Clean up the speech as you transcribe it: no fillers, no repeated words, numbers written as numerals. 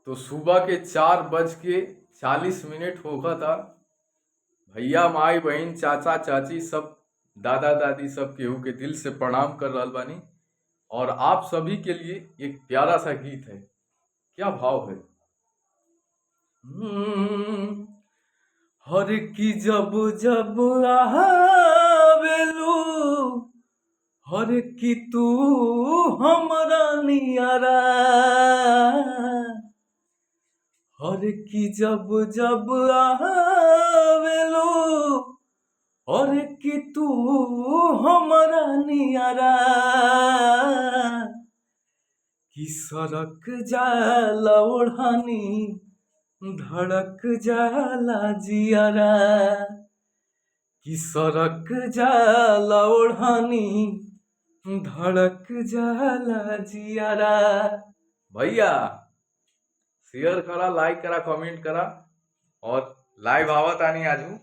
तो सुबह के 4:40 होगा था। भैया माई बहन चाचा चाची सब दादा दादी सब केहू के दिल से प्रणाम कर रहल बानी। और आप सभी के लिए एक प्यारा सा गीत है। क्या भाव है। हम्म, हर की जब जब आवेलू, हर की तू हमरा नियरा, हर की जब जब आवेलू, हर की तू हमरा नियरा, कि सरक जाला ओढ़ानी, धड़क जाला जियरा, कि सरक जाला ओढ़ानी, धड़क जाला जियरा। भैया शेयर करा, लाइक करा, कमेंट करा। और लाइव आवत आनी आजू